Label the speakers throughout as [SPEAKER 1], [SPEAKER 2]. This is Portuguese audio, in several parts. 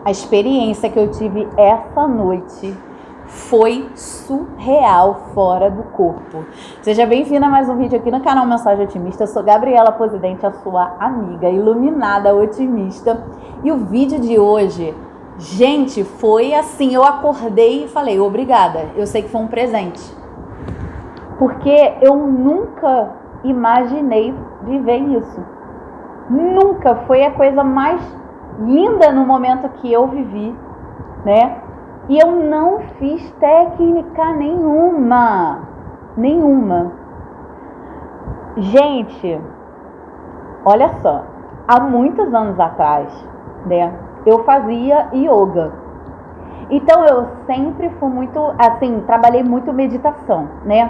[SPEAKER 1] A experiência que eu tive essa noite foi surreal, fora do corpo. Seja bem-vinda a mais um vídeo aqui no canal Mensagem Otimista. Eu sou Gabriela Posidente, a sua amiga iluminada otimista. E o vídeo de hoje, gente, foi assim, eu acordei e falei, obrigada, eu sei que foi um presente. Porque eu nunca imaginei viver isso. Nunca, foi a coisa mais linda no momento que eu vivi, né? E eu não fiz técnica nenhuma. Gente, olha só, há muitos anos atrás, né, eu fazia yoga. Então eu sempre fui muito, assim, trabalhei muito meditação, né?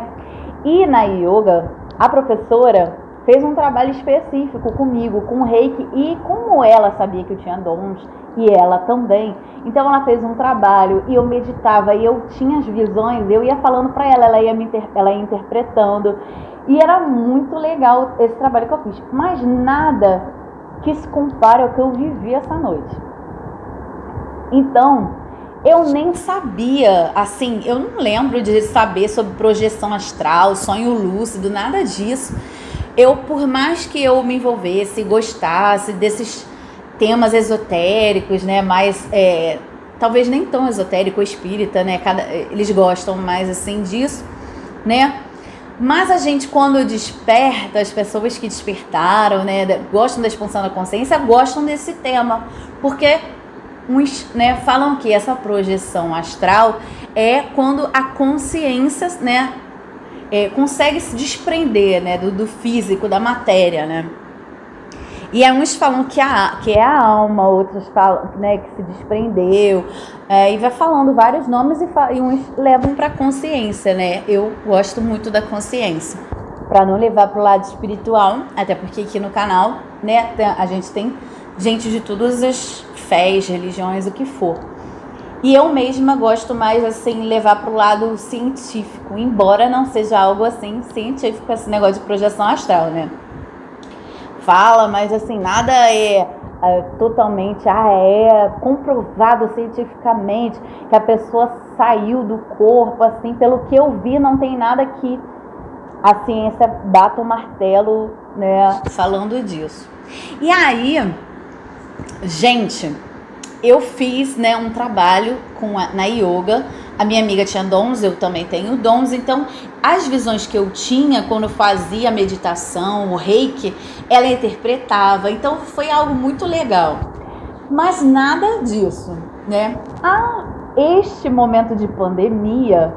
[SPEAKER 1] E na yoga, a professora fez um trabalho específico comigo, com o Reiki, e como ela sabia que eu tinha dons, e ela também, então ela fez um trabalho, e eu meditava, e eu tinha as visões, eu ia falando para ela, ela ia interpretando, e era muito legal esse trabalho que eu fiz, mas nada que se compare ao que eu vivi essa noite. Então, eu nem sabia, assim, eu não lembro de saber sobre projeção astral, sonho lúcido, nada disso. Por mais que eu me envolvesse, gostasse desses temas esotéricos, né, mais, talvez nem tão esotérico, espírita, né, eles gostam mais, assim, disso, né, mas a gente, quando desperta, as pessoas que despertaram, né, gostam da expansão da consciência, gostam desse tema, porque uns, né, falam que essa projeção astral é quando a consciência, né, consegue se desprender, né, do físico, da matéria, né? E uns falam que é a alma, outros falam, né, que se desprendeu, e vai falando vários nomes e uns levam para a consciência, né? Eu gosto muito da consciência, para não levar para o lado espiritual, até porque aqui no canal, né, a gente tem gente de todas as fés, religiões, o que for. E eu mesma gosto mais, assim, levar para o lado científico, embora não seja algo, assim, científico, esse negócio de projeção astral, né? Fala, mas, assim, nada é totalmente, comprovado cientificamente que a pessoa saiu do corpo, assim, pelo que eu vi, não tem nada que a ciência bata o martelo, né, falando disso. E aí, gente, eu fiz, né, um trabalho na yoga. A minha amiga tinha dons, eu também tenho dons. Então, as visões que eu tinha quando eu fazia a meditação, o Reiki, ela interpretava. Então, foi algo muito legal. Mas nada disso, né? Este momento de pandemia,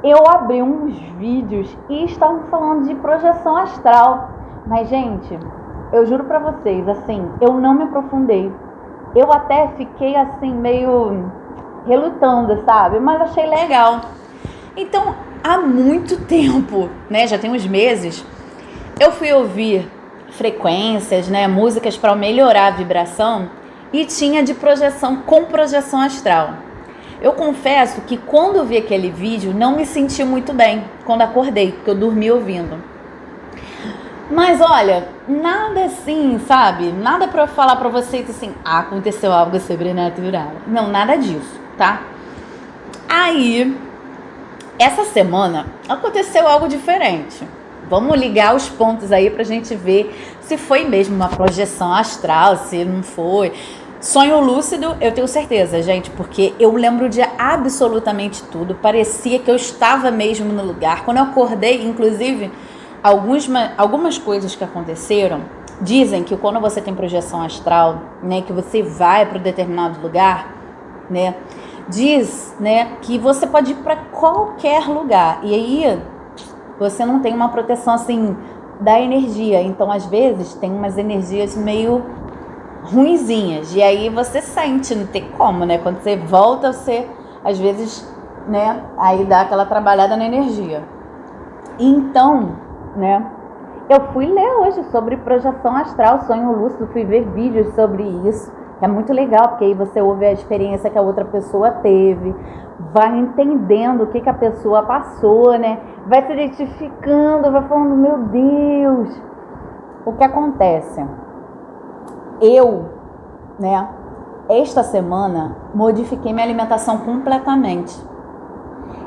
[SPEAKER 1] eu abri uns vídeos e estavam falando de projeção astral. Mas, gente, eu juro pra vocês, assim, eu não me aprofundei. Eu até fiquei assim, meio relutando, sabe? Mas achei legal. Então, há muito tempo, né? Já tem uns meses, eu fui ouvir frequências, né? Músicas para melhorar a vibração e tinha de projeção com projeção astral. Eu confesso que quando eu vi aquele vídeo, não me senti muito bem quando acordei, porque eu dormi ouvindo. Mas olha, nada assim, sabe? Nada pra falar pra vocês assim, aconteceu algo sobrenatural. Não, nada disso, tá? Aí, essa semana, aconteceu algo diferente. Vamos ligar os pontos aí pra gente ver se foi mesmo uma projeção astral, se não foi. Sonho lúcido, eu tenho certeza, gente, porque eu lembro de absolutamente tudo. Parecia que eu estava mesmo no lugar. Quando eu acordei, inclusive, algumas coisas que aconteceram, dizem que quando você tem projeção astral, né, que você vai para um determinado lugar, né, diz, né, que você pode ir para qualquer lugar e aí você não tem uma proteção assim da energia, então às vezes tem umas energias meio ruinzinhas e aí você sente, não tem como, né, quando você volta, você às vezes, né, aí dá aquela trabalhada na energia. Então, né, eu fui ler hoje sobre projeção astral, sonho lúcido, fui ver vídeos sobre isso, que é muito legal, porque aí você ouve a experiência que a outra pessoa teve, vai entendendo o que a pessoa passou, né, vai se identificando, vai falando, meu Deus, o que acontece? Eu, né, esta semana, modifiquei minha alimentação completamente.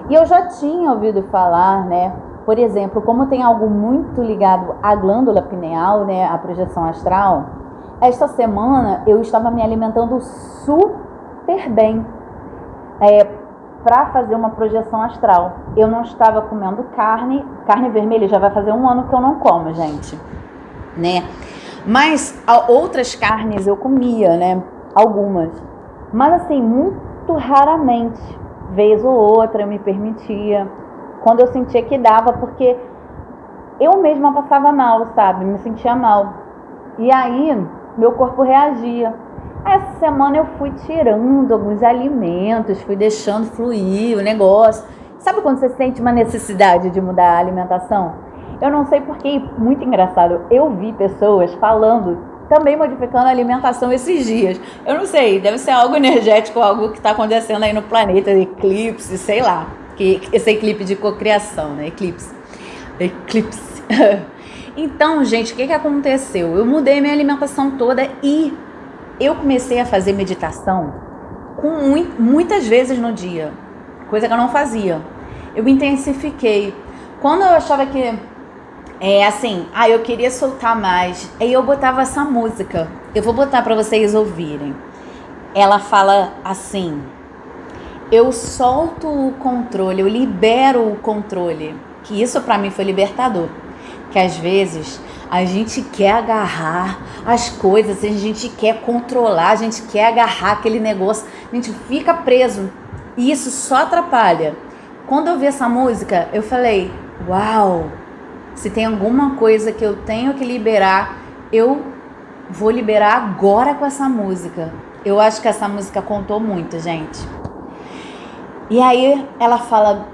[SPEAKER 1] E eu já tinha ouvido falar, né? Por exemplo, como tem algo muito ligado à glândula pineal, né? A projeção astral. Esta semana eu estava me alimentando super bem para fazer uma projeção astral. Eu não estava comendo carne vermelha, já vai fazer 1 ano que eu não como, gente, né? Mas outras carnes eu comia, né? Algumas. Mas assim, muito raramente, vez ou outra eu me permitia, quando eu sentia que dava, porque eu mesma passava mal, sabe? Me sentia mal. E aí, meu corpo reagia. Essa semana eu fui tirando alguns alimentos, fui deixando fluir o negócio. Sabe quando você sente uma necessidade de mudar a alimentação? Eu não sei porque, muito engraçado, eu vi pessoas falando, também modificando a alimentação esses dias. Eu não sei, deve ser algo energético, algo que está acontecendo aí no planeta, eclipse, sei lá. Esse eclipse de cocriação, né? Eclipse. Então, gente, o que aconteceu? Eu mudei minha alimentação toda e eu comecei a fazer meditação muitas vezes no dia, coisa que eu não fazia. Eu intensifiquei. Quando eu achava que eu queria soltar mais, aí eu botava essa música. Eu vou botar para vocês ouvirem. Ela fala assim: eu solto o controle, eu libero o controle. Que isso para mim foi libertador. Que às vezes a gente quer agarrar as coisas, a gente quer controlar, a gente quer agarrar aquele negócio, a gente fica preso e isso só atrapalha. Quando eu vi essa música, eu falei, uau, se tem alguma coisa que eu tenho que liberar, eu vou liberar agora com essa música. Eu acho que essa música contou muito, gente. E aí ela fala,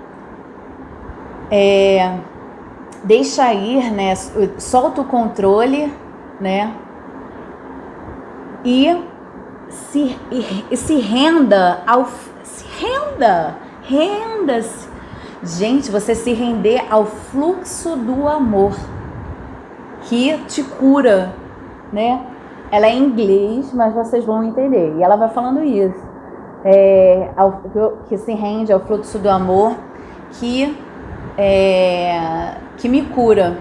[SPEAKER 1] deixa ir, né? Solta o controle, né? E se renda renda-se. Gente, você se render ao fluxo do amor que te cura, né? Ela é em inglês, mas vocês vão entender. E ela vai falando isso. Que se rende ao fluxo do amor que me cura,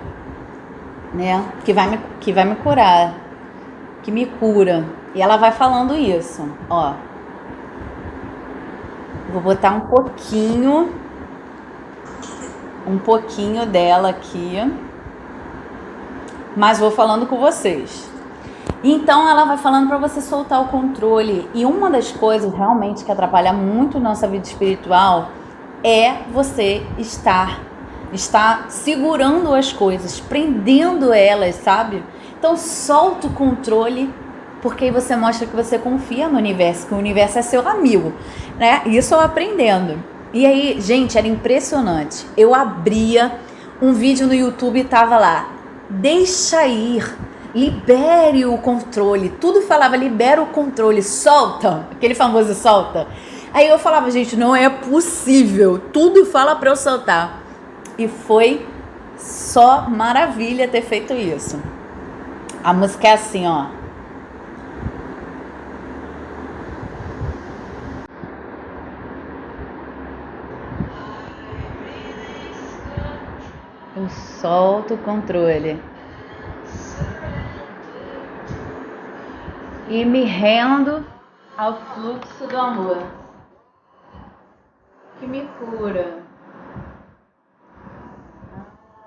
[SPEAKER 1] né? Que vai me curar, que me cura. E ela vai falando isso, ó. Vou botar um pouquinho dela aqui, mas vou falando com vocês. Então ela vai falando para você soltar o controle. E uma das coisas realmente que atrapalha muito nossa vida espiritual é você estar segurando as coisas, prendendo elas, sabe? Então solta o controle, porque aí você mostra que você confia no universo, que o universo é seu amigo, né? Isso eu aprendendo. E aí, gente, era impressionante. Eu abria um vídeo no YouTube e tava lá, deixa ir, libere o controle. Tudo falava, libera o controle, solta, aquele famoso solta. Aí eu falava, gente, não é possível, tudo fala pra eu soltar. E foi só maravilha ter feito isso. A música é assim, ó. Eu solto o controle e me rendo ao fluxo do amor que me cura.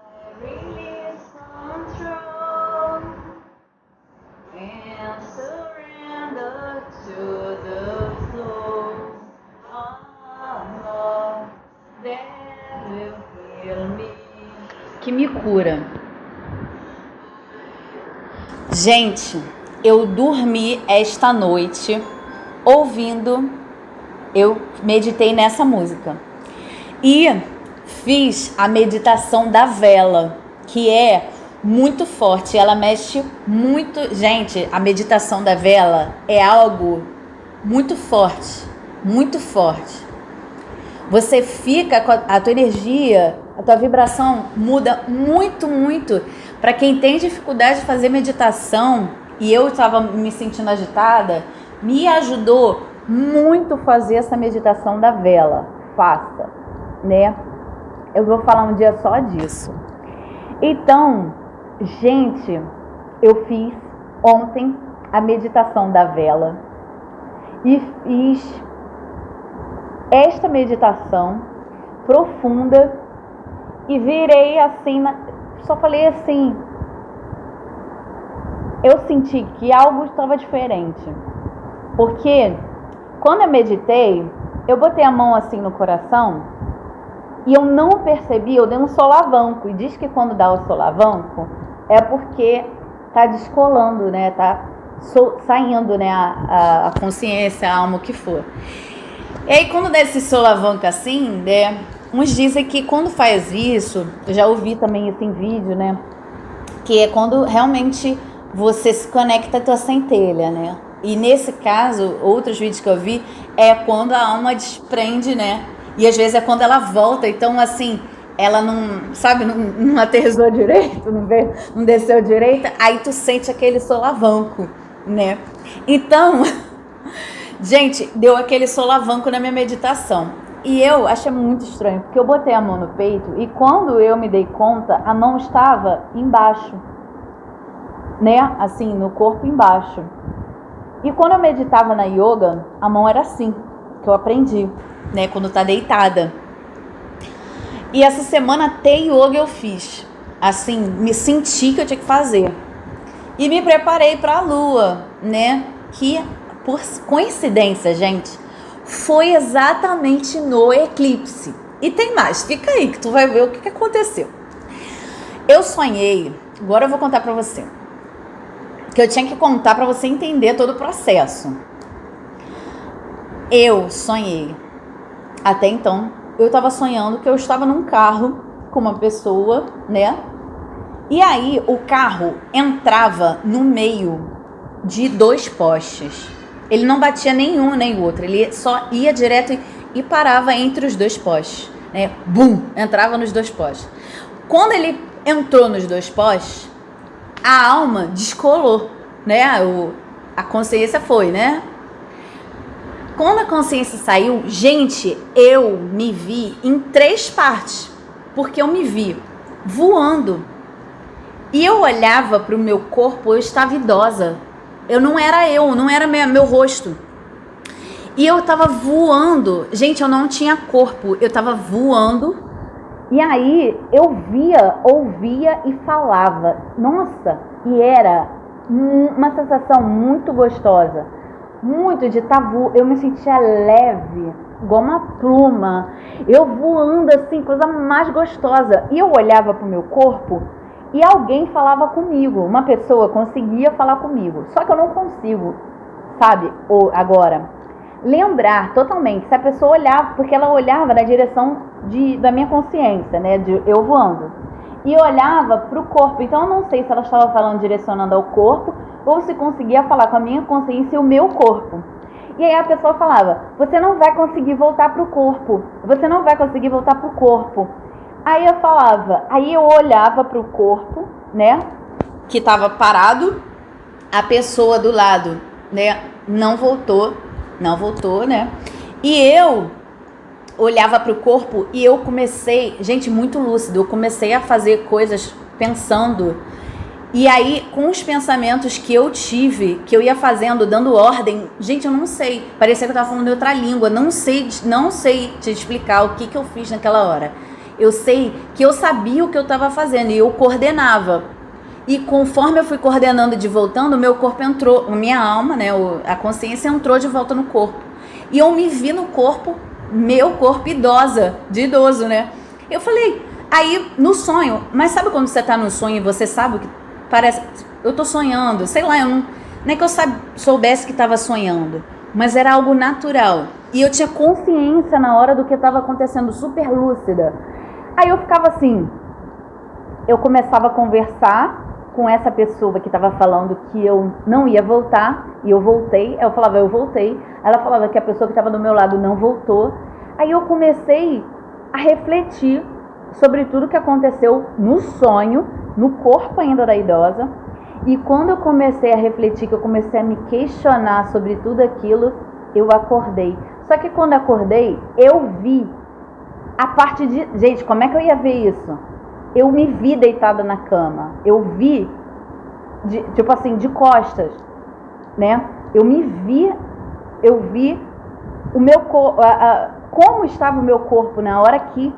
[SPEAKER 1] I release control and surrender to the flow of love that will heal me. Que me cura. Gente, eu dormi esta noite ouvindo, eu meditei nessa música e fiz a meditação da vela, que é muito forte, ela mexe muito. Gente, a meditação da vela é algo muito forte, muito forte. Você fica com a tua energia, a tua vibração muda muito, muito. Para quem tem dificuldade de fazer meditação, e eu estava me sentindo agitada, Me ajudou muito fazer essa meditação da vela. Faça, né? Eu vou falar um dia só disso. Então, gente, eu fiz ontem a meditação da vela e fiz esta meditação profunda e virei assim, só falei assim, eu senti que algo estava diferente, porque quando eu meditei, eu botei a mão assim no coração e eu não percebi, eu dei um solavanco, e diz que quando dá o solavanco é porque tá descolando, né, tá saindo, né, a consciência, a alma, o que for. E aí quando dá esse solavanco assim, né, uns dizem que quando faz isso, eu já ouvi também isso em vídeo, né, que é quando realmente você se conecta à tua centelha, né? E nesse caso, outros vídeos que eu vi, é quando a alma desprende, né? E às vezes é quando ela volta, então assim, ela não, sabe, não aterrissou direito, não desceu direito, aí tu sente aquele solavanco, né? Então, gente, deu aquele solavanco na minha meditação. E eu achei muito estranho, porque eu botei a mão no peito e quando eu me dei conta, a mão estava embaixo, né? Assim, no corpo embaixo. E quando eu meditava na yoga, a mão era assim, que eu aprendi, né? Quando tá deitada. E essa semana até yoga eu fiz. Assim, me senti que eu tinha que fazer. E me preparei para a lua, né? Que, por coincidência, gente, foi exatamente no eclipse. E tem mais, fica aí que tu vai ver o que aconteceu. Eu sonhei, agora eu vou contar para você. Que eu tinha que contar para você entender todo o processo. Eu sonhei. Até então, eu estava sonhando que eu estava num carro com uma pessoa, né? E aí, o carro entrava no meio de dois postes. Ele não batia nenhum nem outro. Ele só ia direto e parava entre os dois postes, né? Bum! Entrava nos dois postes. Quando ele entrou nos dois postes, a alma descolou, né? A consciência foi, né? Quando a consciência saiu, gente, eu me vi em 3 partes, porque eu me vi voando. E eu olhava para o meu corpo, eu estava idosa. Não era meu rosto. E eu estava voando. Gente, eu não tinha corpo, eu estava voando. E aí eu via, ouvia e falava. Nossa, e era uma sensação muito gostosa. Muito de estar voando. Eu me sentia leve, igual uma pluma. Eu voando assim, coisa mais gostosa. E eu olhava pro meu corpo e alguém falava comigo. Uma pessoa conseguia falar comigo. Só que eu não consigo, sabe, agora lembrar totalmente se a pessoa olhava, porque ela olhava na direção da minha consciência, né, de eu voando, e olhava pro corpo. Então eu não sei se ela estava falando direcionando ao corpo ou se conseguia falar com a minha consciência e o meu corpo. E aí a pessoa falava: você não vai conseguir voltar pro corpo, você não vai conseguir voltar pro corpo. Aí eu falava, aí eu olhava pro corpo, né, que estava parado, a pessoa do lado, né, não voltou, né? E eu olhava pro corpo e eu comecei, gente, muito lúcido, eu comecei a fazer coisas pensando. E aí, com os pensamentos que eu tive, que eu ia fazendo, dando ordem, gente, eu não sei, parecia que eu tava falando em outra língua, não sei te explicar o que eu fiz naquela hora. Eu sei que eu sabia o que eu estava fazendo e eu coordenava. E conforme eu fui coordenando de voltando, o meu corpo entrou, a minha alma, né, a consciência entrou de volta no corpo. E eu me vi no corpo, meu corpo de idoso, né? Eu falei, aí no sonho, mas sabe quando você tá no sonho e você sabe o que parece, eu tô sonhando, sei lá, não é que eu soubesse que estava sonhando, mas era algo natural. E eu tinha consciência na hora do que estava acontecendo, super lúcida. Aí eu ficava assim, eu começava a conversar com essa pessoa que estava falando que eu não ia voltar, e eu voltei. Eu falava, eu voltei. Ela falava que a pessoa que estava do meu lado não voltou. Aí eu comecei a refletir sobre tudo que aconteceu no sonho, no corpo ainda da idosa. E quando eu comecei a refletir, que eu comecei a me questionar sobre tudo aquilo, eu acordei. Só que quando acordei, eu vi a parte de... Gente, como é que eu ia ver isso? Eu me vi deitada na cama. Eu vi, tipo assim, de costas, né? Eu vi o meu corpo, como estava o meu corpo na hora que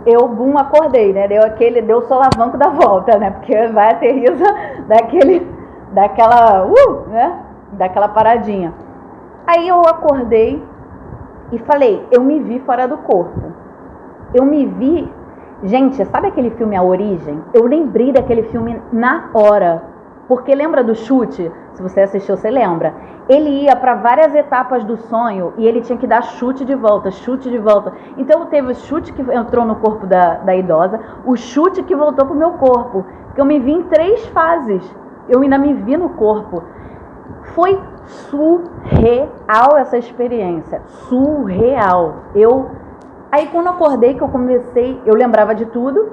[SPEAKER 1] eu acordei, né? Deu o solavanco da volta, né? Porque vai ter riso daquela paradinha. Aí eu acordei e falei, eu me vi fora do corpo. Eu me vi... Gente, sabe aquele filme A Origem? Eu lembrei daquele filme na hora. Porque lembra do chute? Se você assistiu, você lembra. Ele ia para várias etapas do sonho e ele tinha que dar chute de volta. Então teve o chute que entrou no corpo da idosa, o chute que voltou pro meu corpo. Porque eu me vi em 3 fases. Eu ainda me vi no corpo. Foi surreal essa experiência. Surreal. Aí quando eu acordei, que eu comecei, eu lembrava de tudo.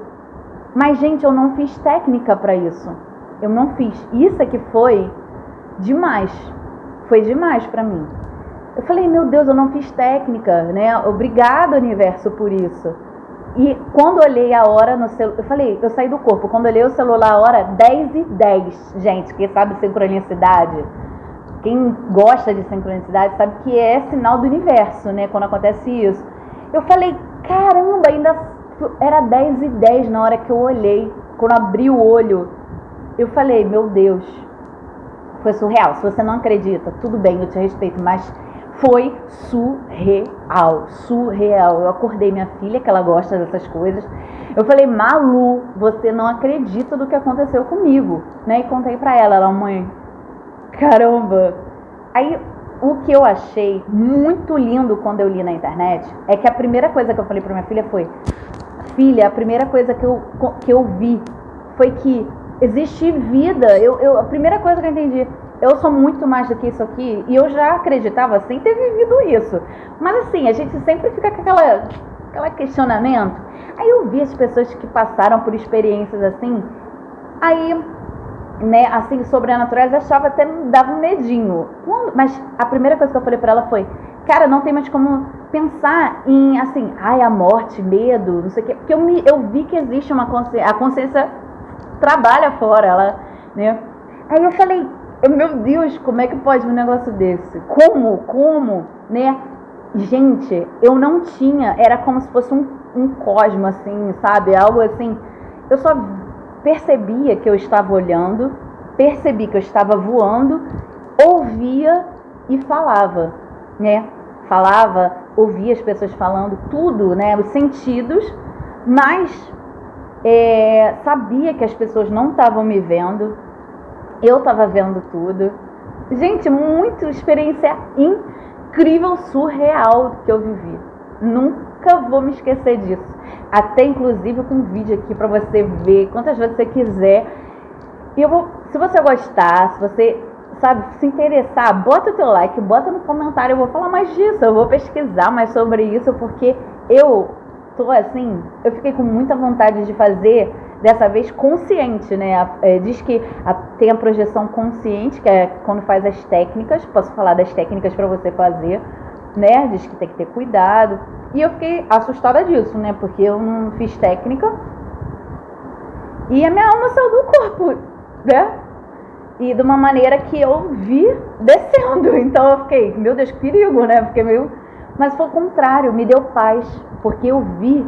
[SPEAKER 1] Mas, gente, eu não fiz técnica para isso. Eu não fiz. Isso é que foi demais. Foi demais pra mim. Eu falei, meu Deus, eu não fiz técnica, né? Obrigado, universo, por isso. E quando eu olhei a hora no celular, eu saí do corpo. Quando eu olhei o celular, a hora 10h10. Gente, quem sabe sincronicidade, quem gosta de sincronicidade, sabe que é sinal do universo, né? Quando acontece isso. Eu falei, caramba, ainda era 10h10 na hora que eu olhei. Quando eu abri o olho, eu falei, meu Deus, foi surreal. Se você não acredita, tudo bem, eu te respeito, mas foi surreal. Eu acordei minha filha, que ela gosta dessas coisas. Eu falei, Malu, você não acredita do que aconteceu comigo, né? E contei pra ela, mãe, caramba. Aí, o que eu achei muito lindo quando eu li na internet, é que a primeira coisa que eu falei pra minha filha foi, filha, a primeira coisa que eu vi foi que existe vida. A primeira coisa que eu entendi, eu sou muito mais do que isso aqui, e eu já acreditava sem ter vivido isso. Mas assim, a gente sempre fica com aquela questionamento. Aí eu vi as pessoas que passaram por experiências assim, aí, né, assim, sobrenaturais, achava até, me dava um medinho. Mas a primeira coisa que eu falei pra ela foi, cara, não tem mais como pensar em, assim, a morte, medo, não sei o quê. Porque eu vi que existe uma consciência, a consciência trabalha fora, ela, né? Aí eu falei, meu Deus, como é que pode um negócio desse? Como, né? Gente, eu não tinha, era como se fosse um cosmo, assim, sabe? Algo assim. Eu só percebia que eu estava olhando, percebi que eu estava voando, ouvia e falava, né? Falava, ouvia as pessoas falando, tudo, né? Os sentidos, mas sabia que as pessoas não estavam me vendo, eu estava vendo tudo. Gente, muita experiência incrível, surreal que eu vivi. Nunca vou me esquecer disso. Até inclusive com um vídeo aqui pra você ver quantas vezes você quiser. E se você gostar, se você, sabe, se interessar, bota o teu like, bota no comentário, eu vou falar mais disso, eu vou pesquisar mais sobre isso, porque eu fiquei com muita vontade de fazer, dessa vez consciente, né? Diz que tem a projeção consciente, que é quando faz as técnicas, posso falar das técnicas para você fazer, né? Diz que tem que ter cuidado. E eu fiquei assustada disso, né? Porque eu não fiz técnica e a minha alma saiu do corpo, né? E de uma maneira que eu vi descendo. Então eu fiquei, meu Deus, que perigo, né? Porque mas foi o contrário, me deu paz, porque eu vi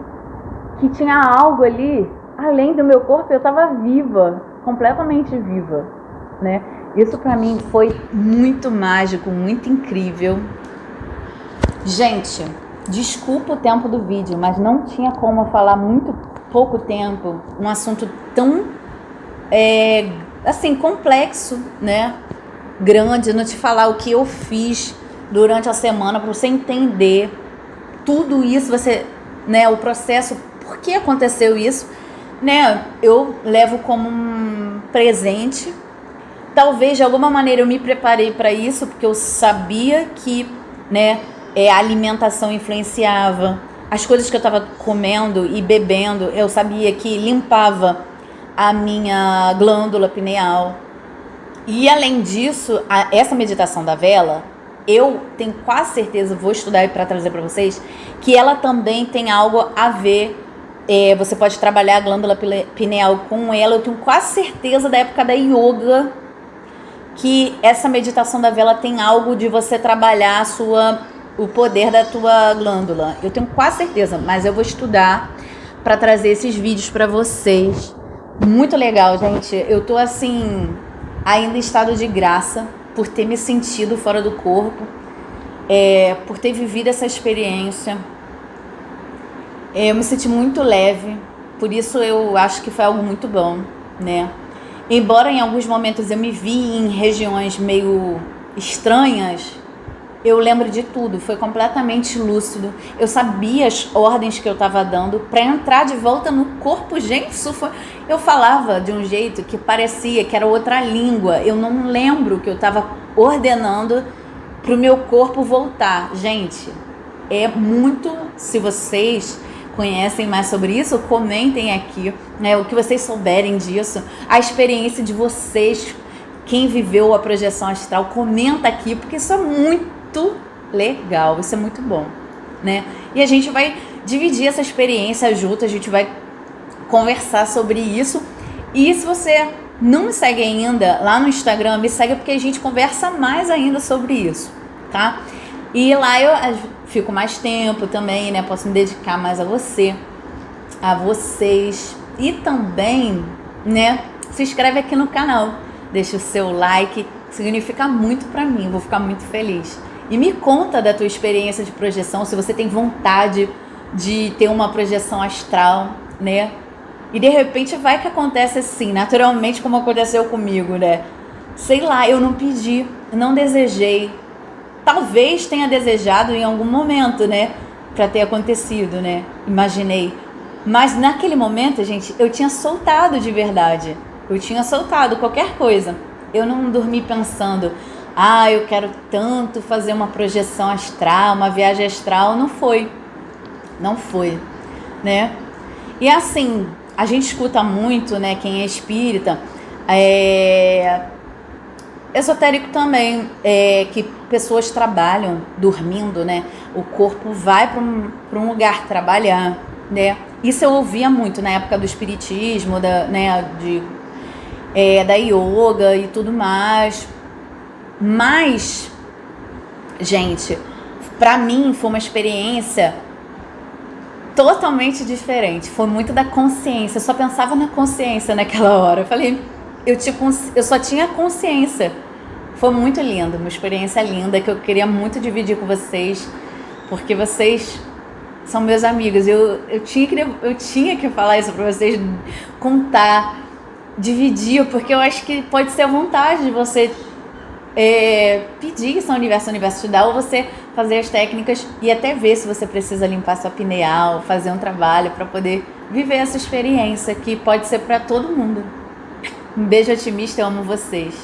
[SPEAKER 1] que tinha algo ali, além do meu corpo, eu estava viva, completamente viva, né? Isso pra mim foi muito mágico, muito incrível. Gente, desculpa o tempo do vídeo, mas não tinha como falar muito pouco tempo, um assunto tão, assim, complexo, né? Grande, não te falar o que eu fiz durante a semana para você entender tudo isso, você, né, o processo, por que aconteceu isso, né? Eu levo como um presente. Talvez de alguma maneira eu me preparei para isso, porque eu sabia que, né, a alimentação influenciava, as coisas que eu estava comendo e bebendo, eu sabia que limpava a minha glândula pineal, E além disso, essa meditação da vela, eu tenho quase certeza, vou estudar para trazer para vocês, que ela também tem algo a ver. Você pode trabalhar a glândula pineal com ela. Eu tenho quase certeza da época da yoga que essa meditação da vela tem algo de você trabalhar o poder da tua glândula. Eu tenho quase certeza, mas eu vou estudar para trazer esses vídeos para vocês. Muito legal, gente. Eu tô assim, ainda em estado de graça por ter me sentido fora do corpo, por ter vivido essa experiência. Eu me senti muito leve, por isso eu acho que foi algo muito bom, né? Embora em alguns momentos eu me vi em regiões meio estranhas, eu lembro de tudo, foi completamente lúcido. Eu sabia as ordens que eu estava dando para entrar de volta no corpo. Gente, isso foi... Eu falava de um jeito que parecia que era outra língua. Eu não lembro que eu estava ordenando para o meu corpo voltar. Gente, é muito... Se vocês conhecem mais sobre isso, comentem aqui, né, o que vocês souberem disso, a experiência de vocês, quem viveu a projeção astral, comenta aqui, porque isso é muito legal, isso é muito bom, né? E a gente vai dividir essa experiência junto, a gente vai conversar sobre isso. E se você não me segue ainda lá no Instagram, me segue, porque a gente conversa mais ainda sobre isso, tá? E lá eu fico mais tempo também, né? Posso me dedicar mais a você, a vocês. E também, né? Se inscreve aqui no canal, deixa o seu like, significa muito pra mim, vou ficar muito feliz. E me conta da tua experiência de projeção, se você tem vontade de ter uma projeção astral, né? E de repente vai que acontece assim, naturalmente, como aconteceu comigo, né? Sei lá, eu não pedi, não desejei. Talvez tenha desejado em algum momento, né? Pra ter acontecido, né? Imaginei. Mas naquele momento, gente, eu tinha soltado de verdade. Eu tinha soltado qualquer coisa. Eu não dormi pensando, eu quero tanto fazer uma projeção astral, uma viagem astral. Não foi. Não foi, né? E assim, a gente escuta muito, né? Quem é espírita, esotérico também, que pessoas trabalham dormindo, né? O corpo vai para um lugar trabalhar, né? Isso eu ouvia muito na época do espiritismo, da yoga e tudo mais. Mas, gente, pra mim foi uma experiência totalmente diferente. Foi muito da consciência. Eu só pensava na consciência naquela hora. Eu falei, eu só tinha consciência. Foi muito lindo, uma experiência linda que eu queria muito dividir com vocês, porque vocês são meus amigos. Eu tinha que falar isso para vocês, contar, dividir, porque eu acho que pode ser a vontade de você pedir isso ao universo, o universo te dá, ou você fazer as técnicas e até ver se você precisa limpar sua pineal, fazer um trabalho para poder viver essa experiência que pode ser para todo mundo. Um beijo otimista, eu amo vocês.